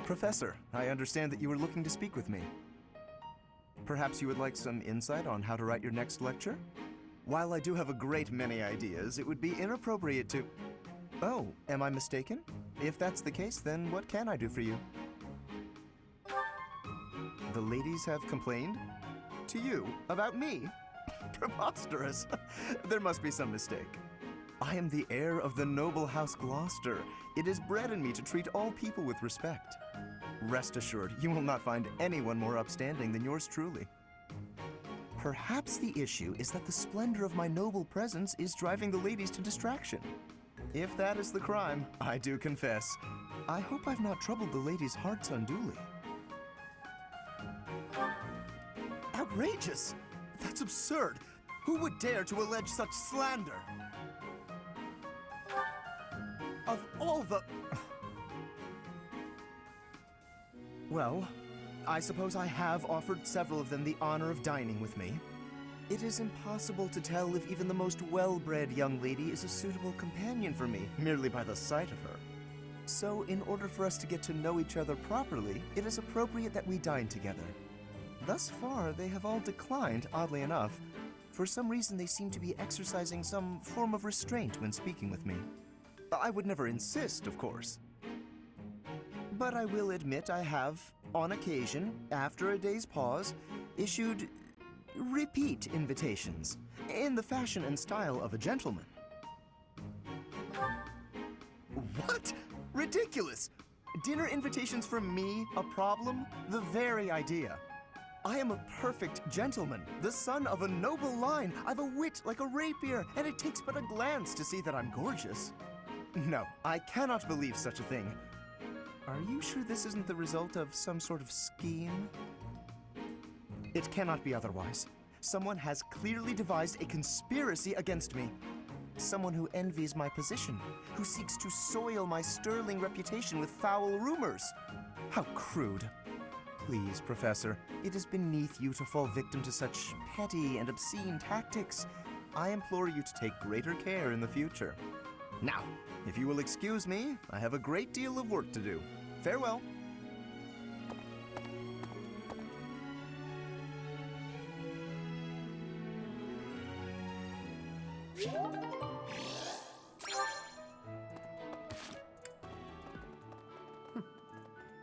Professor, I understand that you were looking to speak with me. Perhaps you would like some insight on how to write your next lecture? While I do have a great many ideas, it would be inappropriate to... Oh, am I mistaken? If that's the case, then what can I do for you? The ladies have complained? To you? About me? Preposterous. There must be some mistake. I am the heir of the noble house Gloucester. It is bred in me to treat all people with respect. Rest assured, you will not find anyone more upstanding than yours truly. Perhaps the issue is that the splendor of my noble presence is driving the ladies to distraction. If that is the crime, I do confess. I hope I've not troubled the ladies' hearts unduly. Outrageous! That's absurd! Who would dare to allege such slander? Of all the... Well, I suppose I have offered several of them the honor of dining with me. It is impossible to tell if even the most well-bred young lady is a suitable companion for me, merely by the sight of her. So, in order for us to get to know each other properly, it is appropriate that we dine together. Thus far, they have all declined, oddly enough. For some reason, they seem to be exercising some form of restraint when speaking with me. I would never insist, of course. But I will admit I have, on occasion, after a day's pause, issued repeat invitations, in the fashion and style of a gentleman. What? Ridiculous! Dinner invitations from me a problem? The very idea. I am a perfect gentleman, the son of a noble line. I've a wit like a rapier, and it takes but a glance to see that I'm gorgeous. No, I cannot believe such a thing. Are you sure this isn't the result of some sort of scheme? It cannot be otherwise. Someone has clearly devised a conspiracy against me. Someone who envies my position, who seeks to soil my sterling reputation with foul rumors. How crude. Please, Professor, it is beneath you to fall victim to such petty and obscene tactics. I implore you to take greater care in the future. Now, if you will excuse me, I have a great deal of work to do. Farewell.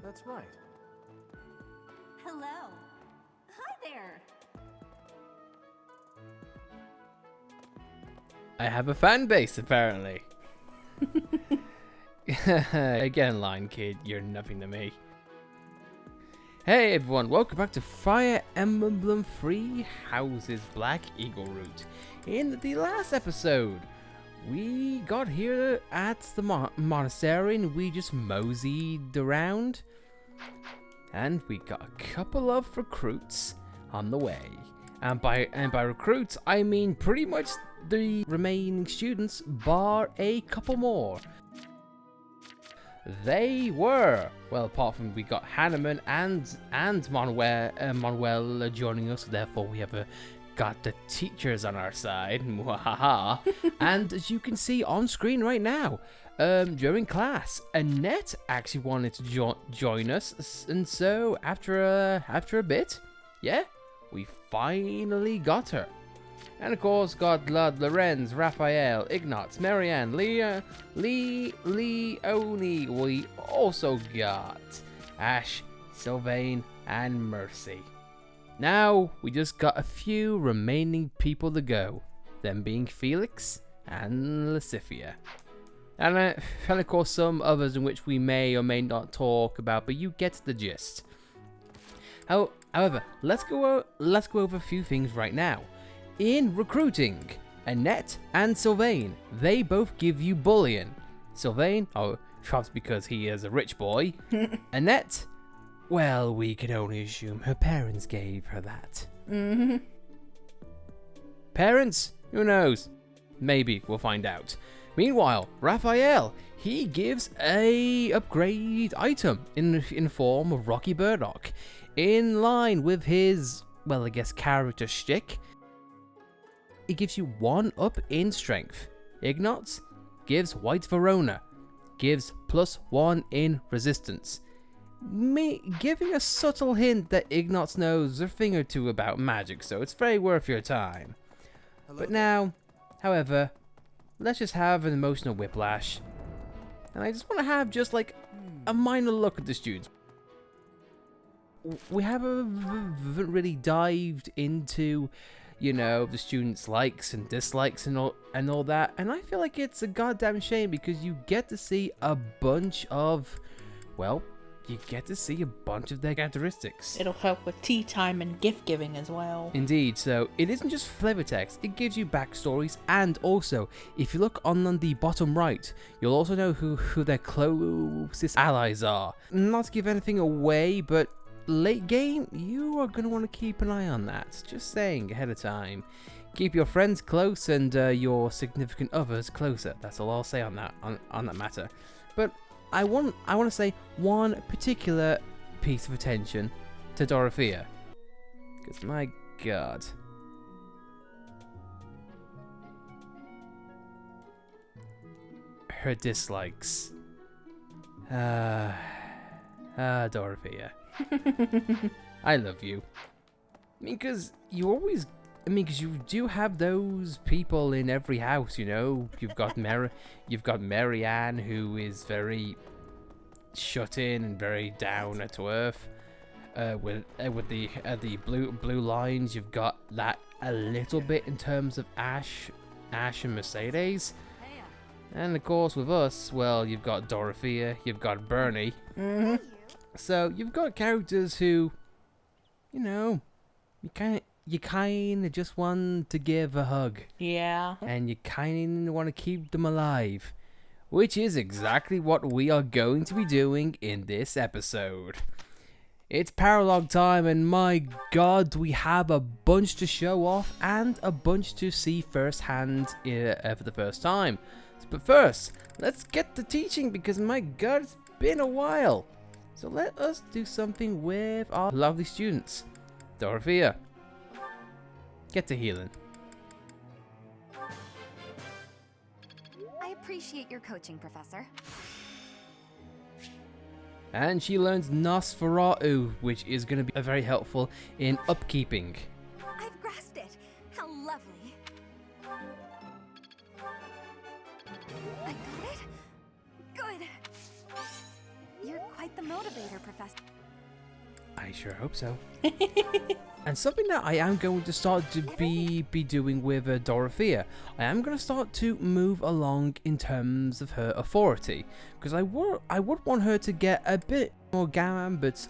That's right. Hello. Hi there. I have a fan base, apparently. Again, Lion Kid, you're nothing to me. Hey everyone, welcome back to Fire Emblem Three Houses Black Eagle Route. In the last episode, we got here at the monastery and we just moseyed around. And we got a couple of recruits on the way. And by recruits, I mean pretty much the remaining students, bar a couple more. They were, well, apart from we got Hanneman and Manuel joining us, therefore we have got the teachers on our side. And as you can see on screen right now, during class, Annette actually wanted to join us, and so after a bit, yeah, we finally got her. And of course, got Lud, Lorenz, Raphael, Ignatz, Marianne, Leonie. We also got Ash, Sylvain, and Mercy. Now, we just got a few remaining people to go, them being Felix and Lacifia. And of course, some others in which we may or may not talk about, but you get the gist. However, let's go over a few things right now. In recruiting, Annette and Sylvain, they both give you bullion. Sylvain, perhaps because he is a rich boy. Annette, well, we can only assume her parents gave her that. Mm-hmm. Parents? Who knows? Maybe, we'll find out. Meanwhile, Raphael, he gives a upgrade item in form of Rocky Burdock. In line with his, well, I guess character shtick. It gives you 1 up in strength. Ignatz gives White Verona, gives +1 in resistance. giving a subtle hint that Ignatz knows a thing or two about magic, so it's very worth your time. But now, however, let's just have an emotional whiplash. And I just want to have just like a minor look at the students. We haven't really dived into, you know, the students' likes and dislikes and all that. And I feel like it's a goddamn shame because you get to see a bunch of, well, you get to see a bunch of their characteristics. It'll help with tea time and gift giving as well. Indeed, so it isn't just flavor text, it gives you backstories, and also, if you look on the bottom right, you'll also know who their closest allies are. Not to give anything away, but late game, you are going to want to keep an eye on that. Just saying ahead of time. Keep your friends close and your significant others closer. That's all I'll say on that matter. But I want to say one particular piece of attention to Dorothea, because my god, her dislikes. Dorothea, I love you. I mean, because you do have those people in every house, you know. You've got Marianne, who is very shut in and very down to earth. With the blue lines, you've got that a little bit in terms of Ash and Mercedes, and of course with us, well, you've got Dorothea, you've got Bernie. So you've got characters who, you know, you kind of just want to give a hug. Yeah. And you kind of want to keep them alive. Which is exactly what we are going to be doing in this episode. It's Paralog time, and my god, we have a bunch to show off and a bunch to see firsthand for the first time. But first, let's get to teaching, because my god, it's been a while. So let us do something with our lovely students. Dorothea, get to healing. I appreciate your coaching, Professor. And she learns Nosferatu, which is going to be very helpful in upkeeping. I've grasped it. How lovely. I got it? Good. You're quite the motivator, Professor. I sure hope so. And something that I am going to start to be doing with Dorothea, I am going to start to move along in terms of her authority, because I would want her to get a bit more gambits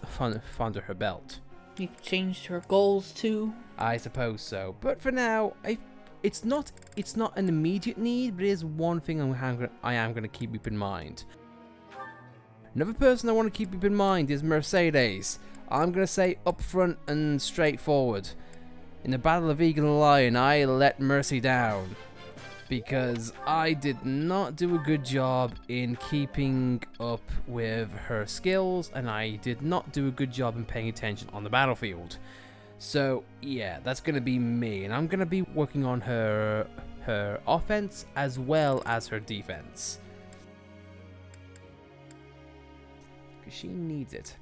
under her belt. You've changed her goals too. I suppose so, but for now, it's not an immediate need, but it is one thing I am going to keep in mind. Another person I want to keep in mind is Mercedes. I'm going to say upfront and straightforward. In the Battle of Eagle and Lion, I let Mercy down, because I did not do a good job in keeping up with her skills, and I did not do a good job in paying attention on the battlefield. So yeah, that's going to be me, and I'm going to be working on her offense as well as her defense, because she needs it.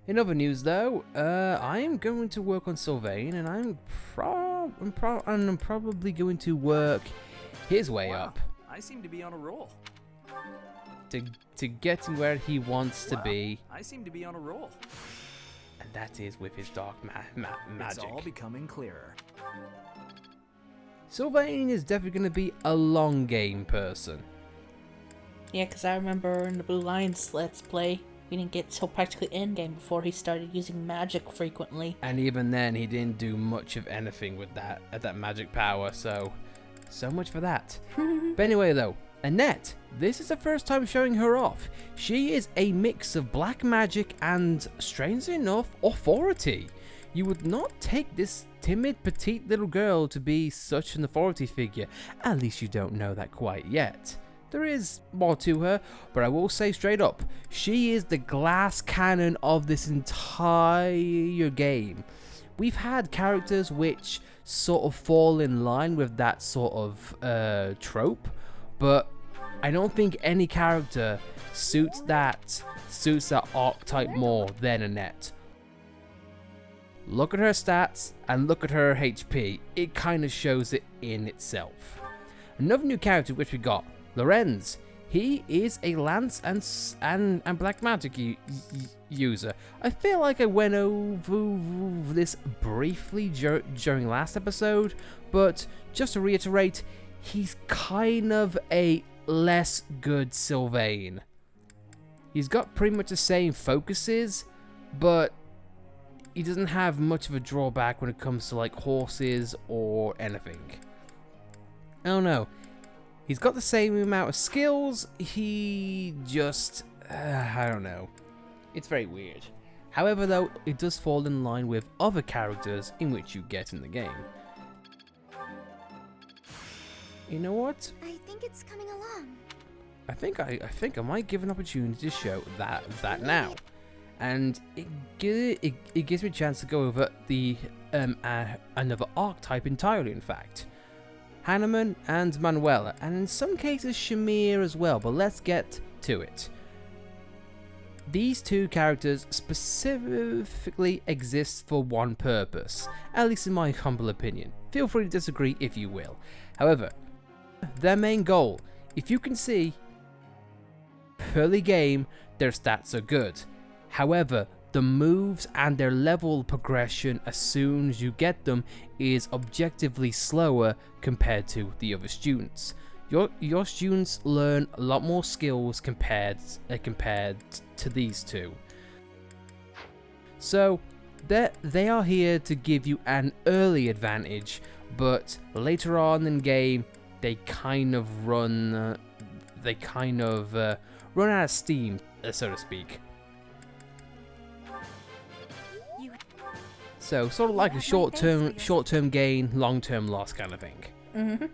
In other news, though, I am going to work on Sylvain, and I'm probably going to work his way up. I seem to be on a roll. To get to where he wants to be. I seem to be on a roll. And that is with his dark magic. It's all becoming clearer. Sylvain is definitely going to be a long game person. Yeah, because I remember in the Blue Lions Let's Play, we didn't get till practically endgame before he started using magic frequently. And even then, he didn't do much of anything with that magic power, so much for that. But anyway, though, Annette, this is the first time showing her off. She is a mix of black magic and, strangely enough, authority. You would not take this timid, petite little girl to be such an authority figure. At least you don't know that quite yet. There is more to her, but I will say straight up, she is the glass cannon of this entire game. We've had characters which sort of fall in line with that sort of trope, but I don't think any character suits that archetype more than Annette. Look at her stats and look at her HP. It kind of shows it in itself. Another new character which we got, Lorenz. He is a lance and black magic user. I feel like I went over this briefly during last episode, but just to reiterate, he's kind of a less good Sylvain. He's got pretty much the same focuses, but he doesn't have much of a drawback when it comes to like horses or anything. I don't know. He's got the same amount of skills, he just... I don't know. It's very weird. However though, it does fall in line with other characters in which you get in the game. You know what? I think it's coming along. I think I might give an opportunity to show that now. And it gives me a chance to go over the another archetype entirely, in fact. Hanneman and Manuela, and in some cases Shamir as well, but let's get to it. These two characters specifically exist for one purpose, at least in my humble opinion. Feel free to disagree if you will. However, their main goal, if you can see, early game, their stats are good. However, the moves and their level progression as soon as you get them is objectively slower compared to the other students. Your students learn a lot more skills compared to these two. So they are here to give you an early advantage, but later on in game they kind of run out of steam, so to speak. So sort of like a short-term gain, long-term loss kind of thing. Mm-hmm.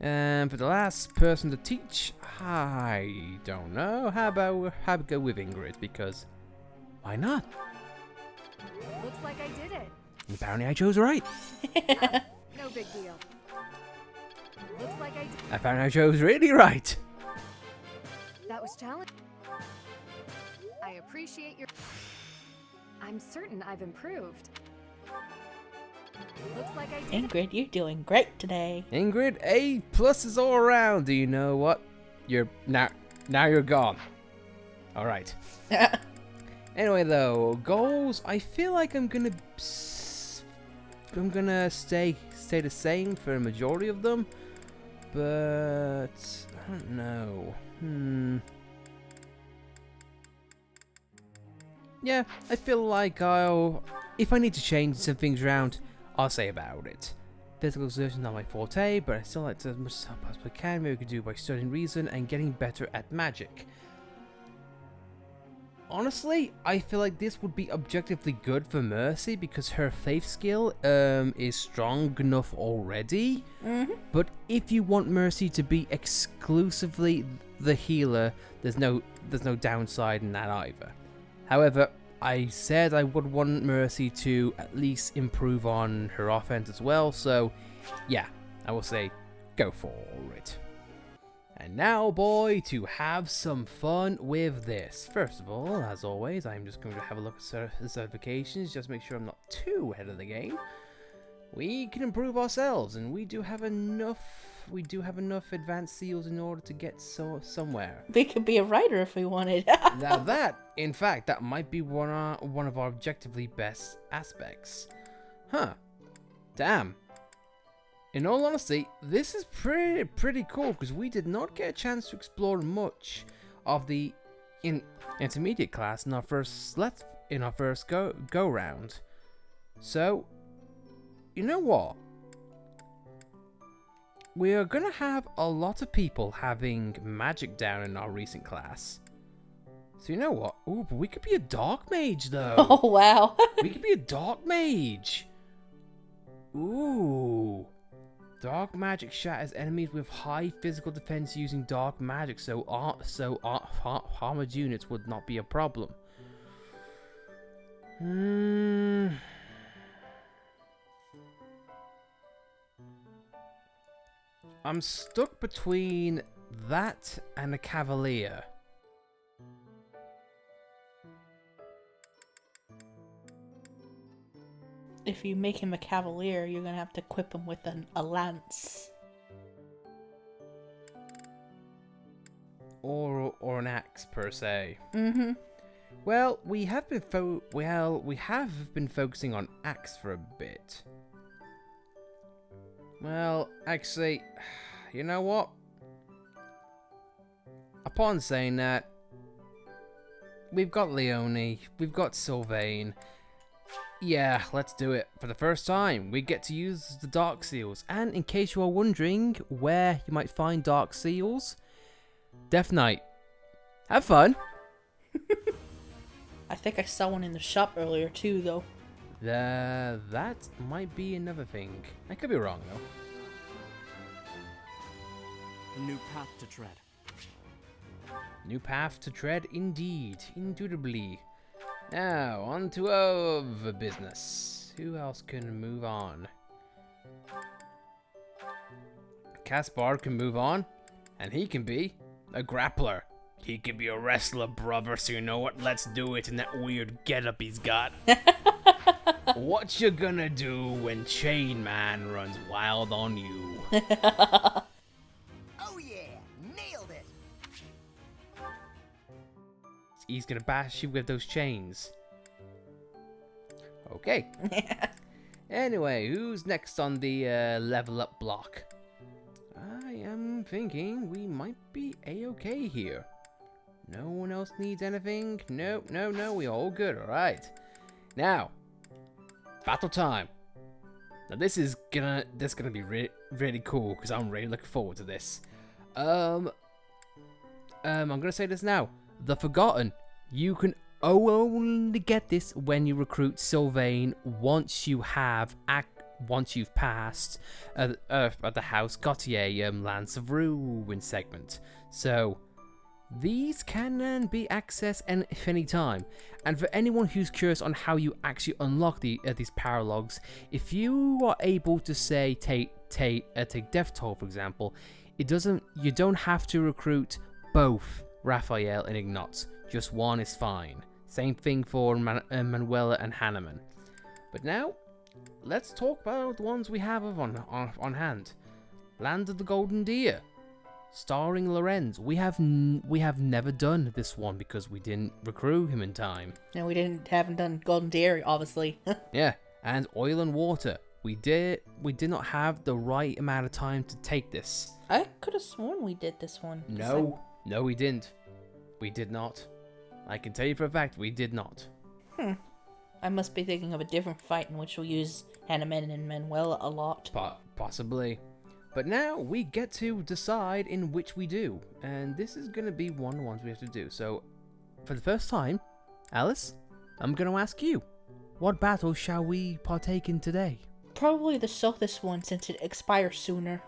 And for the last person to teach, I don't know. How about go with Ingrid, because why not? Looks like I did it. Apparently I chose right. No big deal. Looks like I did. Apparently I chose really right. That was challenging. I appreciate your... I'm certain I've improved. Looks like I did. Ingrid, you're doing great today. Ingrid, A+ all around. Do you know what? You're now you're gone. All right. Anyway, though, goals. I feel like I'm gonna stay the same for a majority of them, but I don't know. Yeah, I feel like if I need to change some things around, I'll say about it. Physical exertion is not my forte, but I still like to as much as I possibly can. Maybe we could do by studying reason and getting better at magic. Honestly, I feel like this would be objectively good for Mercy because her faith skill is strong enough already. Mm-hmm. But if you want Mercy to be exclusively the healer, there's no downside in that either. However, I said I would want Mercy to at least improve on her offense as well, so yeah, I will say go for it. And now, boy, to have some fun with this. First of all, as always, I'm just going to have a look at the certifications, just make sure I'm not too ahead of the game. We can improve ourselves, and we do have enough advanced seals in order to get somewhere. We could be a writer if we wanted. Now that, in fact, that might be one of our objectively best aspects. Huh. Damn. In all honesty, this is pretty cool because we did not get a chance to explore much of the intermediate class in our first go round. So, you know what? We are gonna have a lot of people having magic down in our recent class. So you know what? Ooh, but we could be a dark mage though. Oh wow. We could be a dark mage. Ooh. Dark magic shatters enemies with high physical defense using dark magic, so armored units would not be a problem. I'm stuck between that and a cavalier. If you make him a cavalier, you're gonna have to equip him with a lance. Or an axe per se. Mm-hmm. Well, we have been focusing on axe for a bit. Well, actually, you know what? Upon saying that, we've got Leone, we've got Sylvain. Yeah, let's do it. For the first time, we get to use the Dark Seals. And in case you are wondering where you might find Dark Seals, Death Knight. Have fun. I think I saw one in the shop earlier too, though. That might be another thing. I could be wrong, though. A new path to tread. New path to tread, indeed. Indubitably. Now, on to other business. Who else can move on? Caspar can move on. And he can be a grappler. He can be a wrestler, brother, so you know what? Let's do it in that weird getup he's got. What you gonna do when Chain Man runs wild on you? Oh yeah, nailed it! He's gonna bash you with those chains. Okay. Anyway, who's next on the level up block? I am thinking we might be a-okay here. No one else needs anything? No, we all good, alright. Now, battle time. Now this is gonna be really cool, because I'm really looking forward to this. I'm gonna say this now. The Forgotten. You can only get this when you recruit Sylvain once you've passed at the House Gautier Lance of Ruin segment. So these can be accessed at any time. And for anyone who's curious on how you actually unlock these paralogs, if you are able to say take Death Toll for example, you don't have to recruit both Raphael and Ignatz. Just one is fine. Same thing for Manuela and Hanneman. But now, let's talk about the ones we have on hand. Land of the Golden Deer, starring Lorenz. We have never done this one because we didn't recruit him in time. No, we haven't done Golden Deer, obviously. Yeah, and Oil and Water. We did not have the right amount of time to take this. I could have sworn we did this one. No, we didn't. We did not. I can tell you for a fact we did not. I must be thinking of a different fight in which we'll use Hanneman and Manuela a lot. Possibly. But now we get to decide in which we do. And this is going to be one of the ones we have to do. So, for the first time, Alice, I'm going to ask you. What battle shall we partake in today? Probably the Sothis one since it expires sooner.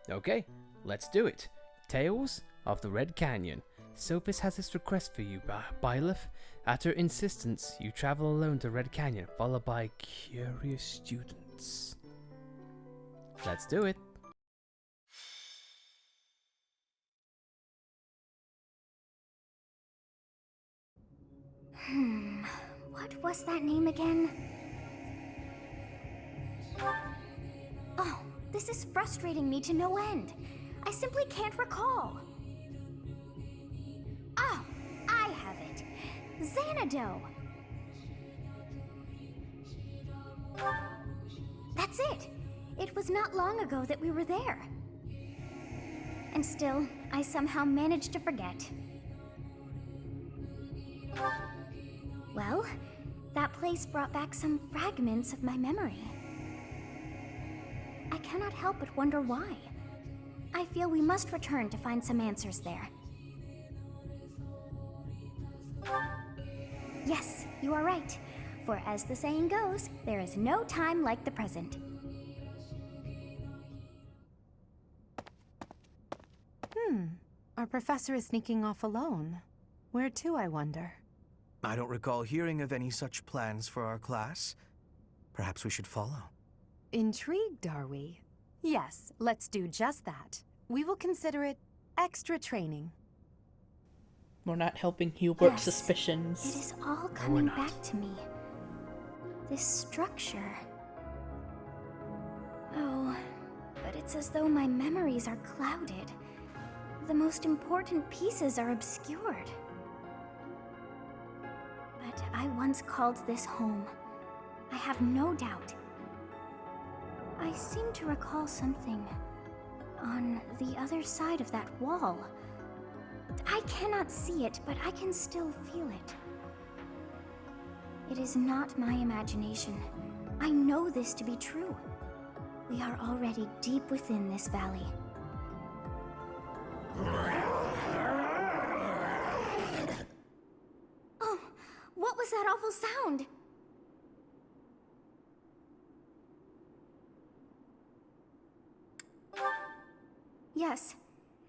Okay, let's do it. Tales of the Red Canyon. Sothis has this request for you, Byleth. At her insistence, you travel alone to Red Canyon, followed by curious students. Let's do it. What was that name again? Oh, this is frustrating me to no end. I simply can't recall. Oh, I have it. Xanadu. That's it. It was not long ago that we were there. And still, I somehow managed to forget. Well, that place brought back some fragments of my memory. I cannot help but wonder why. I feel we must return to find some answers there. Yes, you are right. For as the saying goes, there is no time like the present. Our professor is sneaking off alone. Where to, I wonder? I don't recall hearing of any such plans for our class. Perhaps we should follow. Intrigued, are we? Yes, let's do just that. We will consider it Extra training. We're not helping Hubert's Yes, suspicions. It is all coming back to me. This structure. Oh, but it's as though my memories are clouded. The most important pieces are obscured. But I once called this home. I have no doubt. I seem to recall something on the other side of that wall. I cannot see it, but I can still feel it. It is not my imagination. I know this to be true. We are already deep within this valley. Oh, what was that awful sound? Yes,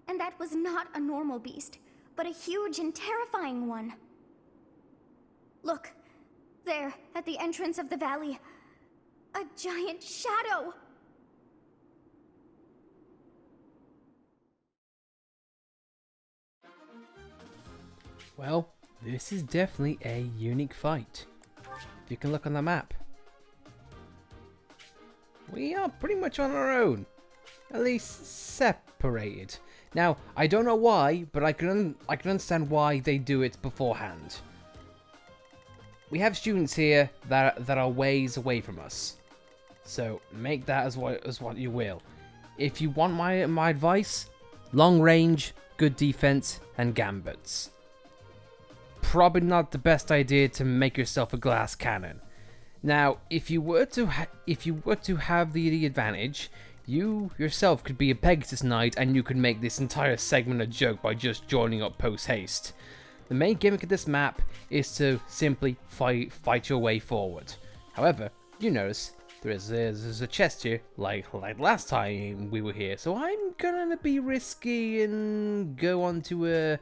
and that was not a normal beast, but a huge and terrifying one. Look, there, at the entrance of the valley, a giant shadow! Well, this is definitely a unique fight. If you can look on the map. We are pretty much on our own. At least separated. Now, I don't know why, but I can understand why they do it beforehand. We have students here that are ways away from us. So, make that as what you will. If you want my advice, long range, good defense, and gambits. Probably not the best idea to make yourself a glass cannon. Now, if you were to have the advantage, you yourself could be a Pegasus Knight and you could make this entire segment a joke by just joining up post haste. The main gimmick of this map is to simply fight your way forward. However, you notice there's a chest here, like last time we were here, so I'm gonna be risky and go on to a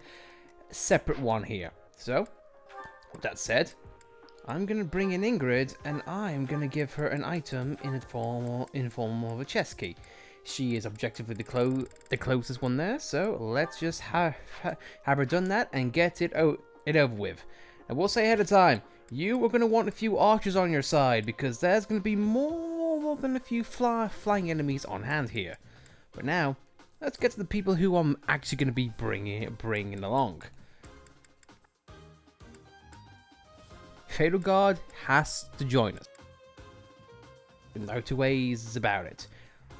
separate one here. So, with that said, I'm gonna bring in Ingrid, and I'm gonna give her an item in form of a chest key. She is objectively the closest one there, so let's just have her done that and get it over with. I will say ahead of time, you are gonna want a few archers on your side because there's gonna be more than a few flying enemies on hand here. But now, let's get to the people who I'm actually gonna be bringing along. Fatal Guard has to join us. No two ways about it.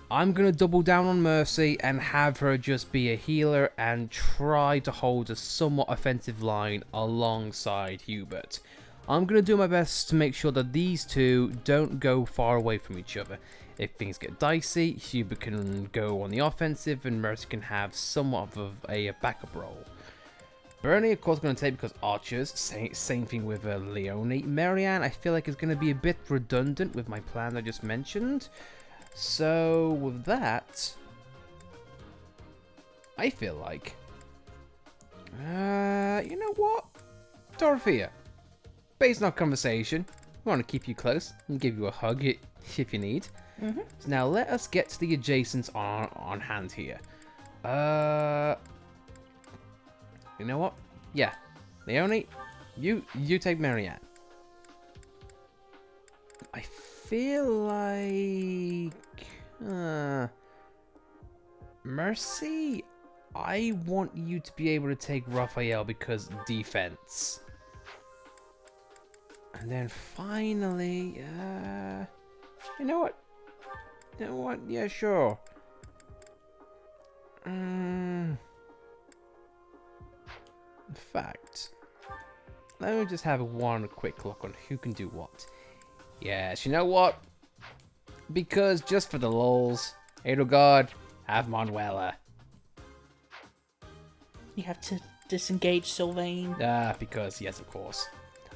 I'm going to double down on Mercy and have her just be a healer and try to hold a somewhat offensive line alongside Hubert. I'm going to do my best to make sure that these two don't go far away from each other. If things get dicey, Hubert can go on the offensive and Mercy can have somewhat of a backup role. Bernie, of course, going to take because archers. Same thing with Leonie. Marianne, I feel like is going to be a bit redundant with my plan I just mentioned. So, with that, I feel like, you know what? Dorothea, based on our conversation, we want to keep you close and give you a hug if you need. So now let us get to the adjacents on hand here. You know what? Yeah. Leonie, you take Marianne. I feel like... Mercy, I want you to be able to take Raphael because defense. And then finally... You know what? You know what? Yeah, sure. In fact, let me just have one quick look on who can do what. Yes, you know what? Because just for the lulz, Edelgard, have Manuela. You have to disengage Sylvain. Because, yes, of course.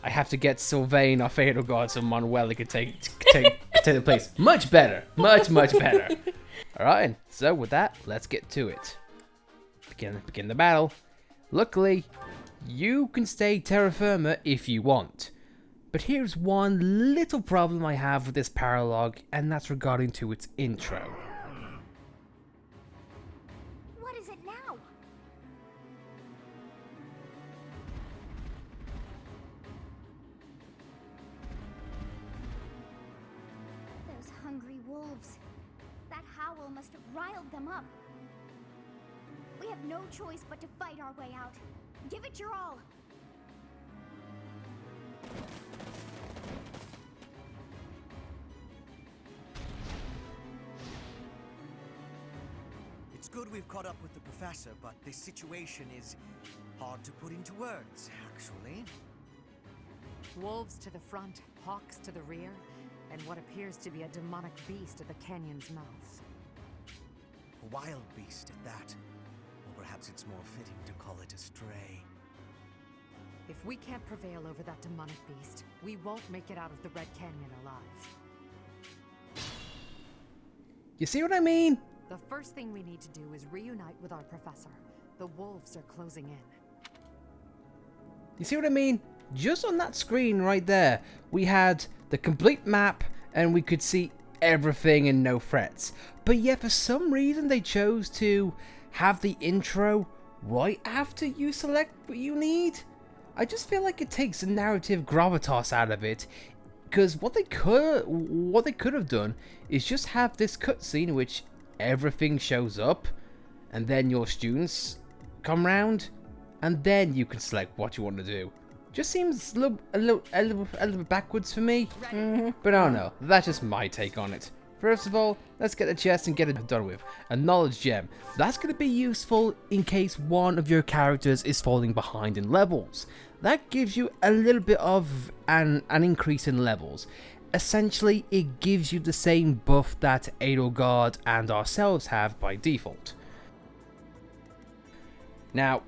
I have to get Sylvain off Edelgard so Manuela can take the place. Much better. Much better. Alright, so with that, let's get to it. Begin the battle. Luckily, you can stay terra firma if you want. But here's one little problem I have with this paralogue, and that's regarding to its intro. What is it now? wolves. That howl must have riled them up. We have no choice but to fight our way out. Give it your all. It's good we've caught up with the professor, but this situation is hard to put into words, actually. Wolves to the front, hawks to the rear, and what appears to be a demonic beast at the canyon's mouth. A wild beast at that. Or perhaps it's more fitting to call it a stray. If we can't prevail over that demonic beast, we won't make it out of the Red Canyon alive. You see what I mean? The first thing we need to do is reunite with our professor. The wolves are closing in. You see what I mean? Just on that screen right there, we had the complete map and we could see everything and no threats. But yet for some reason they chose to have the intro right after you select what you need. I just feel like it takes the narrative gravitas out of it. Because what they could have done is just have this cutscene which everything shows up and then your students come round and then you can select what you want to do. Just seems a little bit backwards for me. But I don't know. That's just my take on it. First of all, let's get the chest and get it done with. A knowledge gem. That's going to be useful in case one of your characters is falling behind in levels. That gives you a little bit of an increase in levels. Essentially, it gives you the same buff that Edelgard and ourselves have by default. Now,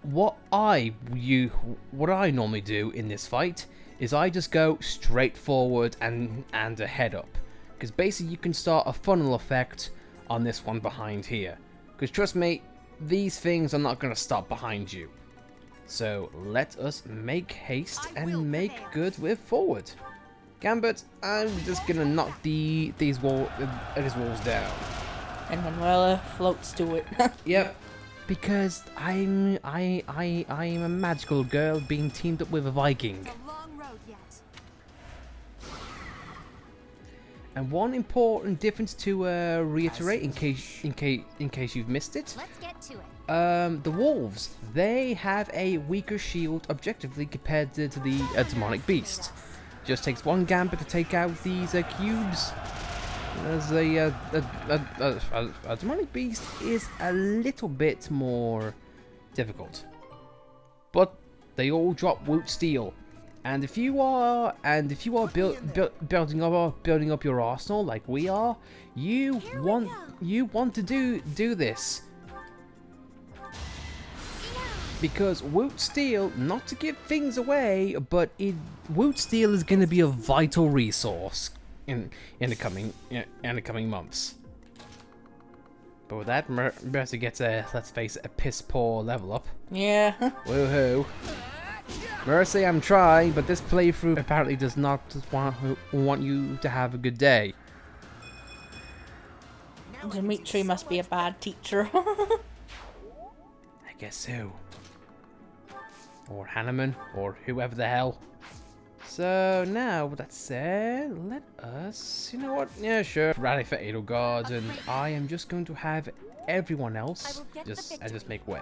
what I normally do in this fight is I just go straight forward and a head up, because basically you can start a funnel effect on this one behind here, because trust me, these things are not going to stop behind you. So let us make haste and make good with forward. Gambit, I'm just gonna knock these walls down. And Manuela floats to it. Yep. Because I'm a magical girl being teamed up with a Viking. It's a long road yet. And one important difference to reiterate in case you've missed it. Let's get to it. The wolves, they have a weaker shield objectively compared to the demonic beast. Just takes one gambit to take out these cubes. As a demonic beast is a little bit more difficult, but they all drop Woot Steel, and if you are building up your arsenal like we are, you want to do this. Because Woot Steel, not to give things away, but Woot Steel is going to be a vital resource in the coming months. But with that, Mercy gets a, let's face it, a piss poor level up. Yeah. Woohoo! Mercy, I'm trying, but this playthrough apparently does not want you to have a good day. Dimitri must be a bad teacher. I guess so. Or Hanneman, or whoever the hell. So now, with that said, let us, you know what, yeah sure, rally for Edelgard, and I am just going to have everyone else just make way.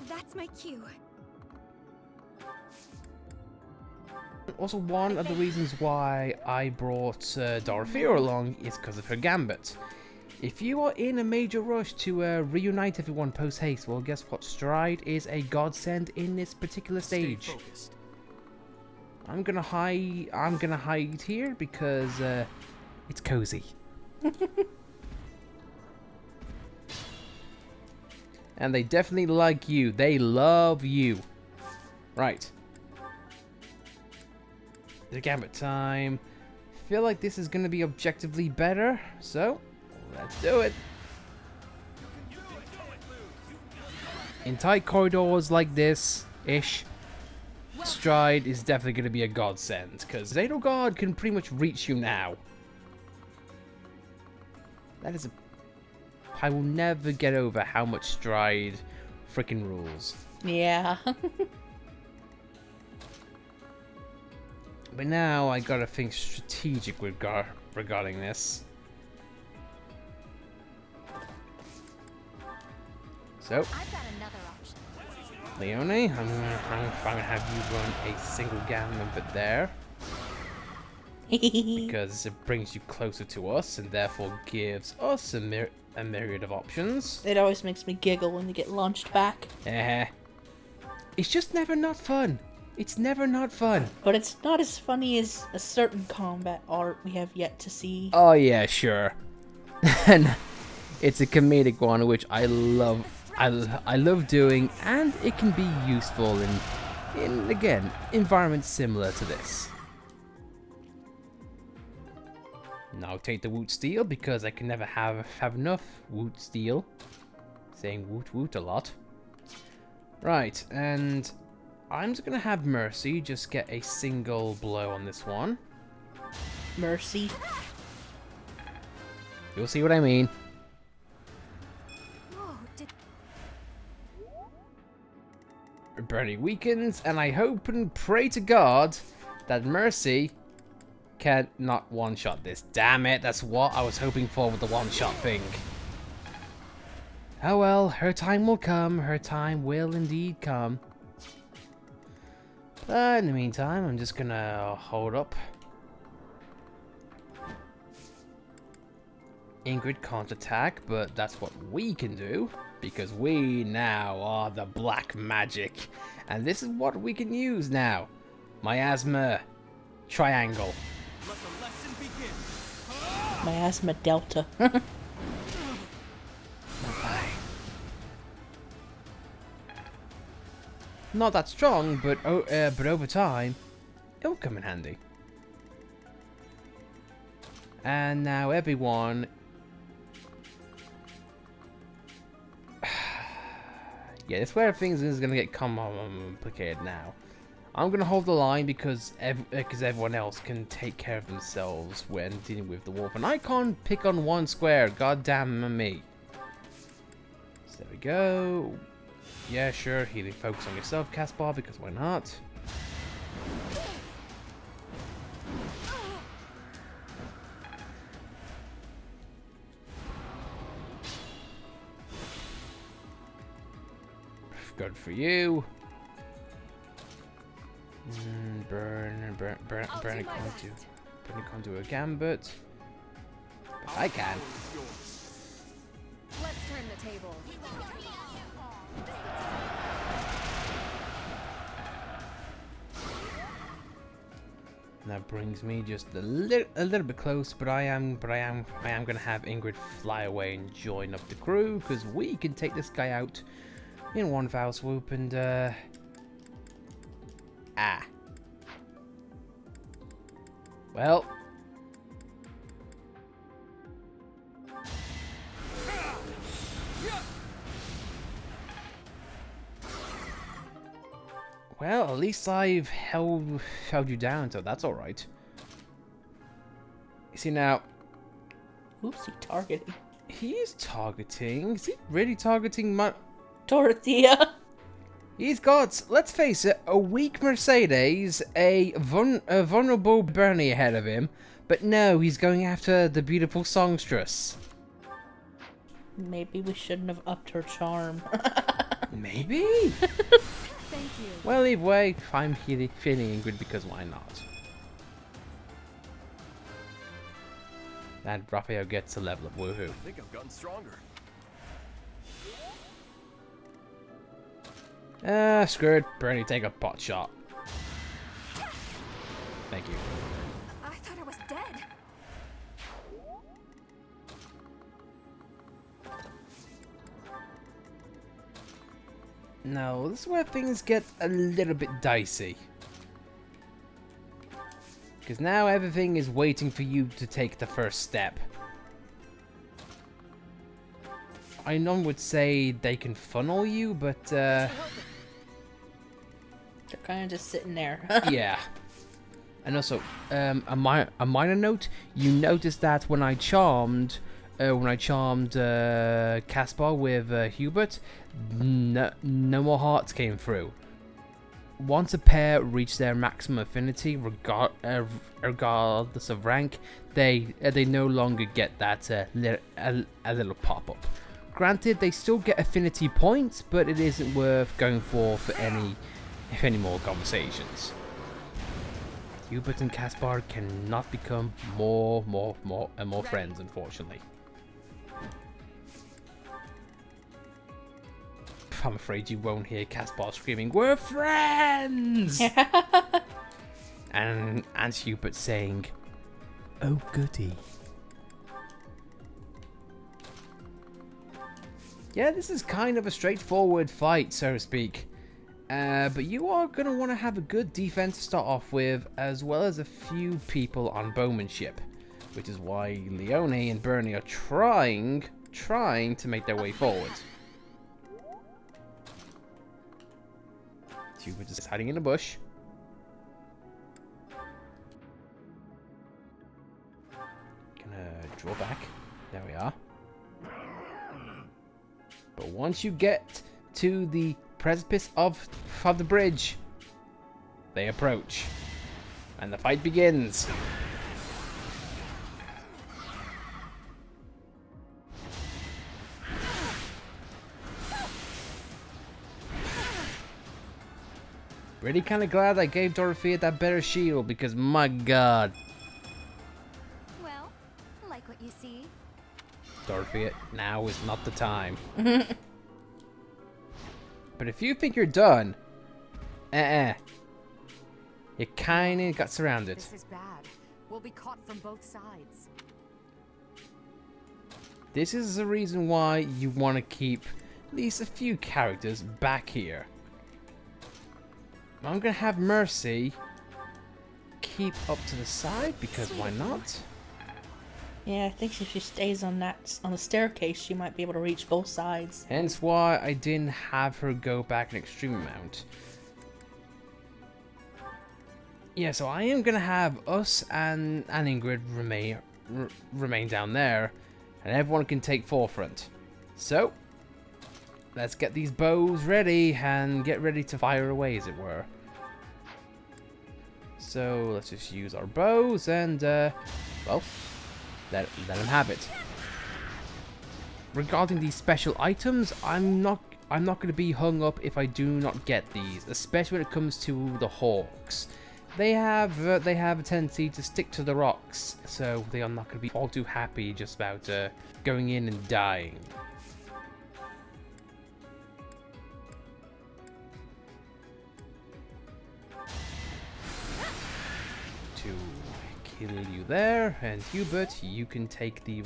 That's my cue. Also, one of the reasons why I brought Dorothea along is because of her gambit. If you are in a major rush to reunite everyone post-haste, well guess what, Stride is a godsend in this particular stage. I'm gonna hide here because it's cozy. And they definitely like you. They love you. Right. The gambit time. Feel like this is gonna be objectively better, so let's do it. In tight corridors like this-ish, Stride is definitely going to be a godsend, because Edelgard can pretty much reach you now. That is a... I will never get over how much Stride freaking rules. Yeah. But now I gotta think strategic regarding this. So, I've got another option. Leone, I'm gonna have you run a single gambit there. Because it brings you closer to us and therefore gives us a myriad of options. It always makes me giggle when they get launched back. It's just never not fun. It's never not fun. But it's not as funny as a certain combat art we have yet to see. Oh yeah, sure. And it's a comedic one, which I love. I love doing, and it can be useful in again environments similar to this. Now take the woot steel because I can never have enough woot steel. Saying woot woot a lot. Right, and I'm just gonna have Mercy just get a single blow on this one. Mercy. You'll see what I mean. Whoa, did... Bernie weakens, and I hope and pray to God that Mercy can not one-shot this. Damn it, that's what I was hoping for with the one-shot thing. Oh well, her time will come. Her time will indeed come. But in the meantime, I'm just gonna hold up. Ingrid can't attack, but that's what we can do. Because we now are the black magic. And this is what we can use now. Miasma triangle. Let the lesson begin. Miasma Delta. Not that strong, but over time, it'll come in handy. And now everyone... yeah, this is where things is going to get complicated now. I'm going to hold the line because everyone else can take care of themselves when dealing with the wolf. And I can't pick on one square, god damn me. So there we go. Yeah, sure, healing focus on yourself, Caspar, because why not? Good for you. Burn can't do a gambit. But I can. Let's turn the tables. That brings me just a little bit close, but I am gonna have Ingrid fly away and join up the crew because we can take this guy out in one foul swoop and well. Well, at least I've held you down, so that's alright. You see now... Who's he targeting? He is targeting... Is he really targeting my... Dorothea! He's got, let's face it, a weak Mercedes, a vulnerable Bernie ahead of him, but no, he's going after the beautiful songstress. Maybe we shouldn't have upped her charm. Maybe? Thank you. Well, either way, I'm feeling Ingrid because why not? And Raphael gets a level up, woohoo. I think I've gotten stronger. Screw it. Bernie, take a pot shot. Thank you. I thought I was dead. No, this is where things get a little bit dicey. Because now everything is waiting for you to take the first step. I know one would say they can funnel you, but They're kind of just sitting there. yeah. And also, a minor note, you noticed that when I charmed Caspar with Hubert, no more hearts came through. once a pair reach their maximum affinity, regardless of rank, they no longer get that a little pop-up. Granted, they still get affinity points, but it isn't worth going for any more conversations. Hubert and Caspar cannot become more friends, unfortunately. I'm afraid you won't hear Caspar screaming, "We're friends!" and Hubert saying, "Oh goody." Yeah, this is kind of a straightforward fight, so to speak. But you are going to want to have a good defense to start off with, as well as a few people on bowmanship, which is why Leone and Bernie are trying to make their way forward. Hubert is hiding in a bush. Gonna draw back. There we are. But once you get to the precipice of the bridge, they approach, and the fight begins. Really kind of glad I gave Dorothea that better shield, because my god. Well, like what you see. Dorothea, now is not the time. But if you think you're done, you kind of got surrounded. This is bad. We'll be caught from both sides. This is the reason why you want to keep at least a few characters back here. I'm gonna have Mercy keep up to the side, because why not? Yeah, I think if she stays on the staircase, she might be able to reach both sides. Hence why I didn't have her go back an extreme amount. Yeah, so I am gonna have us and Ingrid remain down there, and everyone can take forefront. So let's get these bows ready and get ready to fire away, as it were. So let's just use our bows and well, let them have it. Regarding these special items, I'm not going to be hung up if I do not get these, especially when it comes to the hawks. They have a tendency to stick to the rocks, so they are not going to be all too happy just about going in and dying. To kill you there, and Hubert, you can take the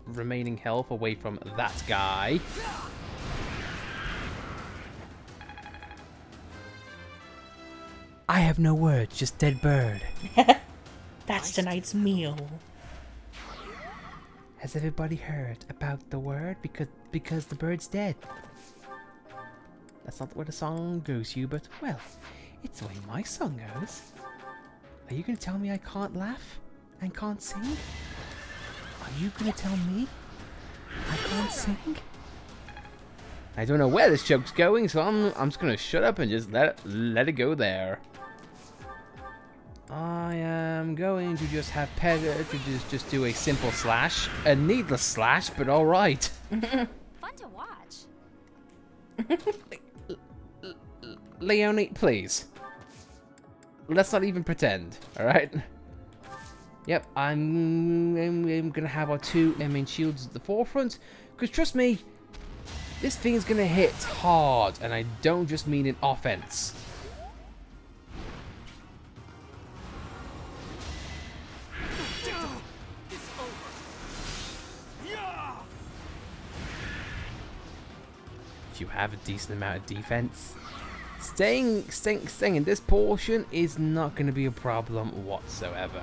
remaining health away from that guy. I have no words, just dead bird. That's tonight's meal. Has everybody heard about the word? Because the bird's dead. That's not where the song goes, Hubert. Well, it's the way my song goes. Are you going to tell me I can't laugh and can't sing? Are you going to tell me I can't sing? I don't know where this joke's going, so I'm just going to shut up and just let it go there. I am going to just have Pedro to just do a simple slash. A needless slash, but alright. Fun to watch. Leone, please. Let's not even pretend, alright? Yep, I'm gonna have our two main shields at the forefront, because trust me, this thing is gonna hit hard, and I don't just mean in offense. If you have a decent amount of defense, staying in this portion is not going to be a problem whatsoever.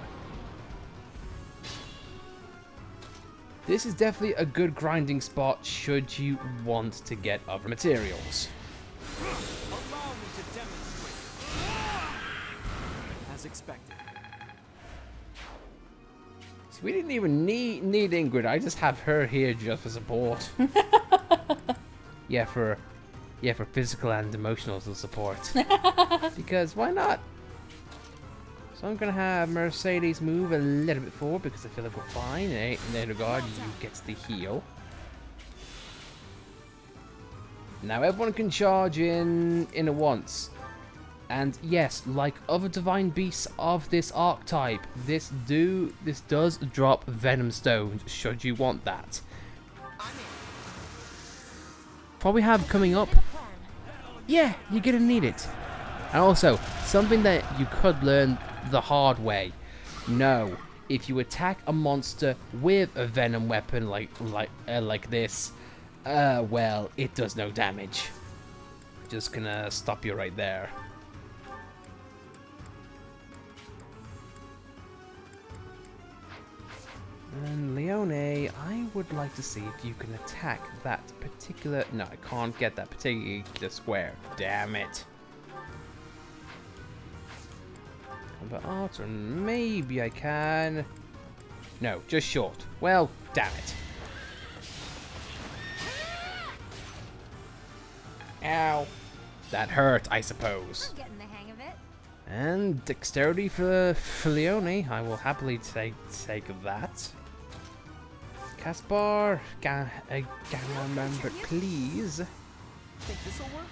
This is definitely a good grinding spot should you want to get other materials. Allow me to demonstrate. As expected. So we didn't even need Ingrid. I just have her here just for support. Yeah, for Yeah, for physical and emotional support. Because why not? So I'm gonna have Mercedes move a little bit forward because I feel like we're fine. In that regard, you get the heal. Now everyone can charge in at once. And yes, like other divine beasts of this archetype, this does drop venom stones should you want that. What we have coming up, yeah, you're gonna need it. And also, something that you could learn the hard way. No, if you attack a monster with a venom weapon like this, well, it does no damage. Just gonna stop you right there. And Leone, I would like to see if you can attack that particular... No, I can't get that particular square. Damn it. Combat art, or maybe I can... No, just short. Well, damn it. Ow. That hurt, I suppose. I'm getting the hang of it. And dexterity for Leone. I will happily take that. Caspar, can remember, please. Think this'll work?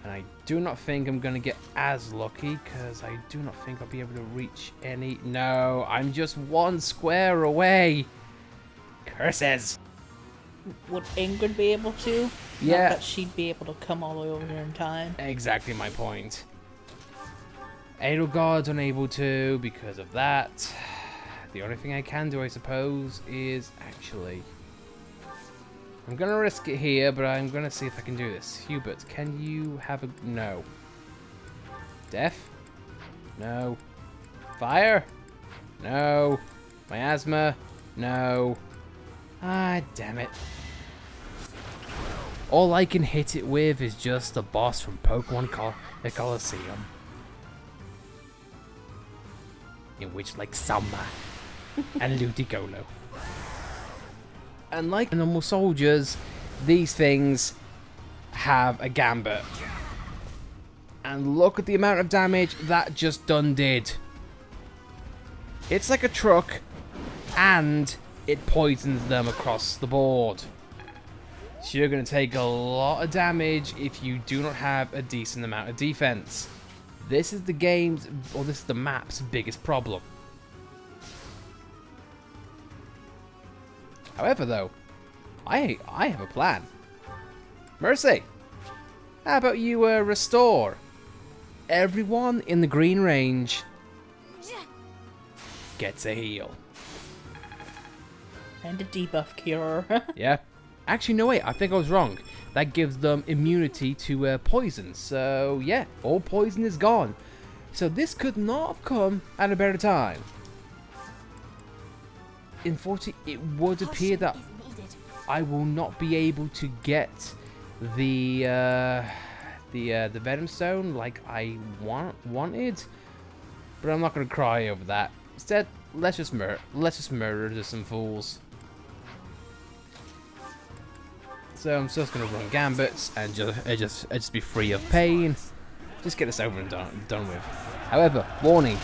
And I do not think I'm gonna get as lucky because I do not think I'll be able to reach any. No, I'm just one square away. Curses. Would Ingrid be able to? Yeah. Not that she'd be able to come all the way over here in time. Exactly my point. Edelgard's unable to because of that. The only thing I can do, I suppose, is actually... I'm gonna risk it here, but I'm gonna see if I can do this. Hubert, can you have a... No. Death? No. Fire? No. Miasma? No. Ah, damn it. All I can hit it with is just the boss from Pokemon Colosseum. In which, like, Summer and Ludicolo. And like normal soldiers, these things have a gambit. And look at the amount of damage that just done did. It's like a truck, and it poisons them across the board. So you're going to take a lot of damage if you do not have a decent amount of defense. This is the game's, or this is the map's biggest problem. However, though, I have a plan. Mercy, how about you restore everyone in the Green Range gets a heal. And a debuff cure. Yeah. Actually, no, wait, I think I was wrong. That gives them immunity to poison. So, yeah, all poison is gone. So this could not have come at a better time. Unfortunately, it would appear that I will not be able to get the Venom Stone like I wanted. But I'm not going to cry over that. Instead, let's just murder some fools. So I'm just gonna run gambits and just be free of pain. Just get this over and done with. However, warning,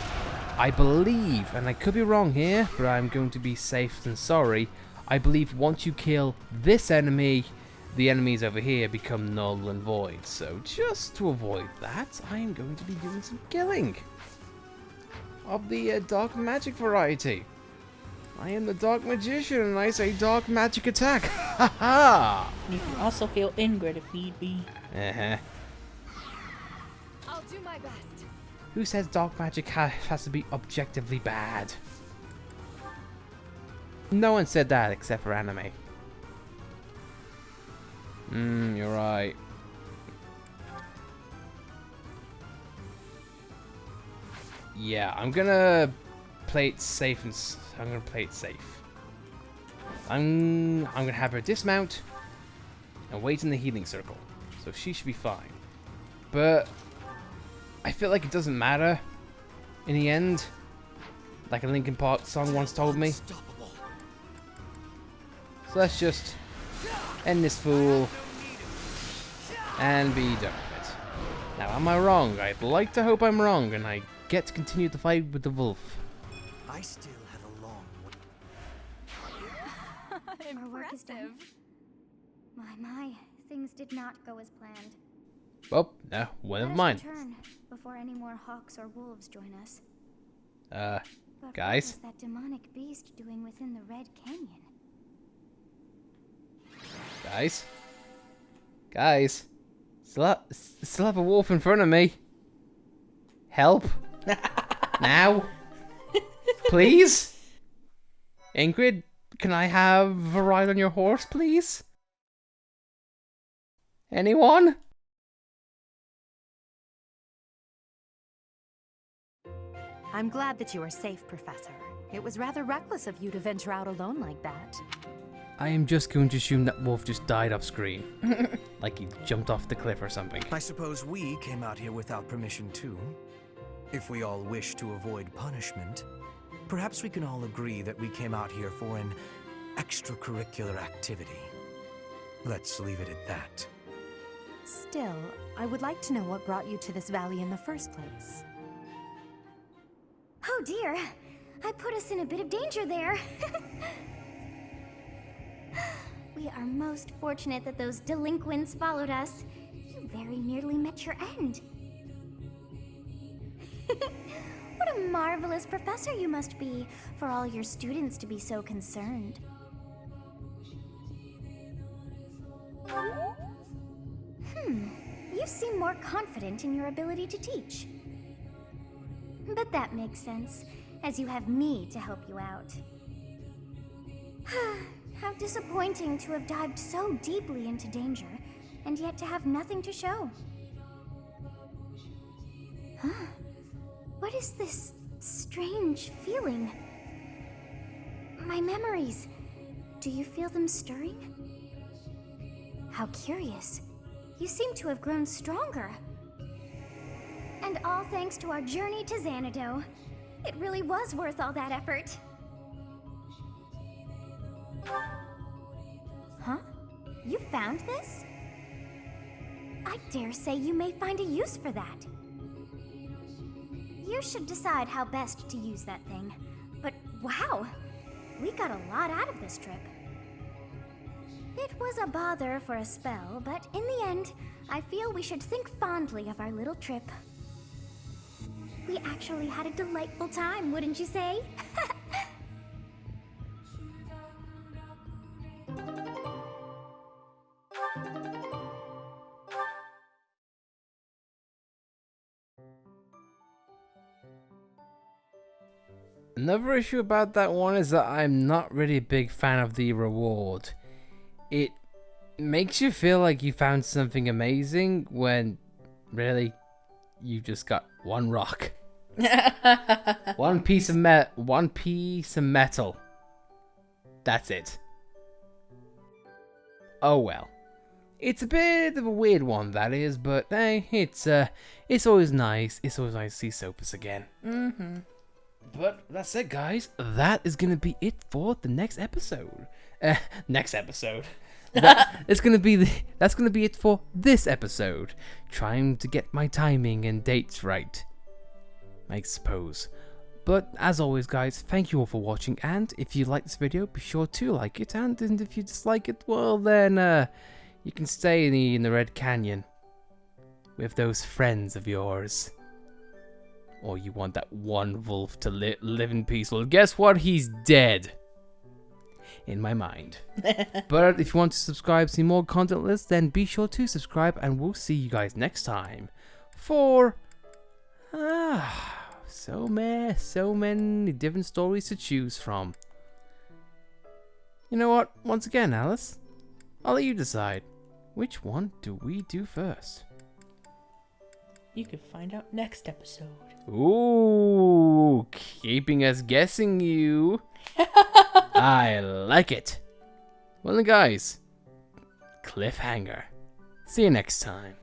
I believe, and I could be wrong here, but I'm going to be safe than sorry. I believe once you kill this enemy, the enemies over here become null and void. So just to avoid that, I am going to be doing some killing of the dark magic variety. I am the Dark Magician, and I say Dark Magic Attack. Ha ha! You can also heal Ingrid if need be. Uh-huh. I'll do my best. Who says Dark Magic has to be objectively bad? No one said that except for anime. You're right. Yeah, I'm gonna play it safe and I'm gonna play it safe. I'm gonna have her dismount and wait in the healing circle, so she should be fine. But I feel like it doesn't matter in the end like a Linkin Park song once told me. Unstoppable. So let's just end this fool and be done with it. Now, am I wrong? I'd like to hope I'm wrong, and I get to continue the fight with the wolf. I still have a long way. Our work is done. My, things did not go as planned. Oh, no, one of Let us mine. return before any more hawks or wolves join us. But Guys? what was that demonic beast doing within the Red Canyon? Guys? Still have a wolf in front of me. Help. Now. Please? Ingrid, can I have a ride on your horse, please? Anyone? I'm glad that you are safe, Professor. It was rather reckless of you to venture out alone like that. I am just going to assume that wolf just died off screen. Like he jumped off the cliff or something. I suppose we came out here without permission too. If we all wish to avoid punishment, perhaps we can all agree that we came out here for an extracurricular activity. Let's leave it at that. Still, I would like to know what brought you to this valley in the first place. Oh dear, I put us in a bit of danger there. We are most fortunate that those delinquents followed us. You very nearly met your end. What a marvelous professor you must be for all your students to be so concerned. You seem more confident in your ability to teach. But that makes sense, as you have me to help you out. How disappointing to have dived so deeply into danger, and yet to have nothing to show. Huh? What is this strange feeling? My memories. Do you feel them stirring? How curious. You seem to have grown stronger. And all thanks to our journey to Xanadu. It really was worth all that effort. Huh? You found this? I dare say you may find a use for that. You should decide how best to use that thing. But wow, we got a lot out of this trip. It was a bother for a spell, but in the end, I feel we should think fondly of our little trip. We actually had a delightful time, wouldn't you say? Another issue about that one is that I'm not really a big fan of the reward. It makes you feel like you found something amazing when really you just got one rock. one piece of metal. That's it. Oh well. It's a bit of a weird one, that is, but hey, it's always nice. It's always nice to see Sothis again. But that's it, guys. That is gonna be it for the next episode. Next episode. That's gonna be it for this episode. Trying to get my timing and dates right, I suppose. But as always, guys, thank you all for watching. And if you like this video, be sure to like it. And if you dislike it, well then, you can stay in the Red Canyon with those friends of yours. Or you want that one wolf to live in peace. Well, guess what? He's dead. In my mind. But if you want to subscribe, see more content lists, then be sure to subscribe. And we'll see you guys next time. For... so many different stories to choose from. You know what? Once again, Alice, I'll let you decide. Which one do we do first? You can find out next episode. Ooh, keeping us guessing, you. I like it. Well then, guys, cliffhanger. See you next time.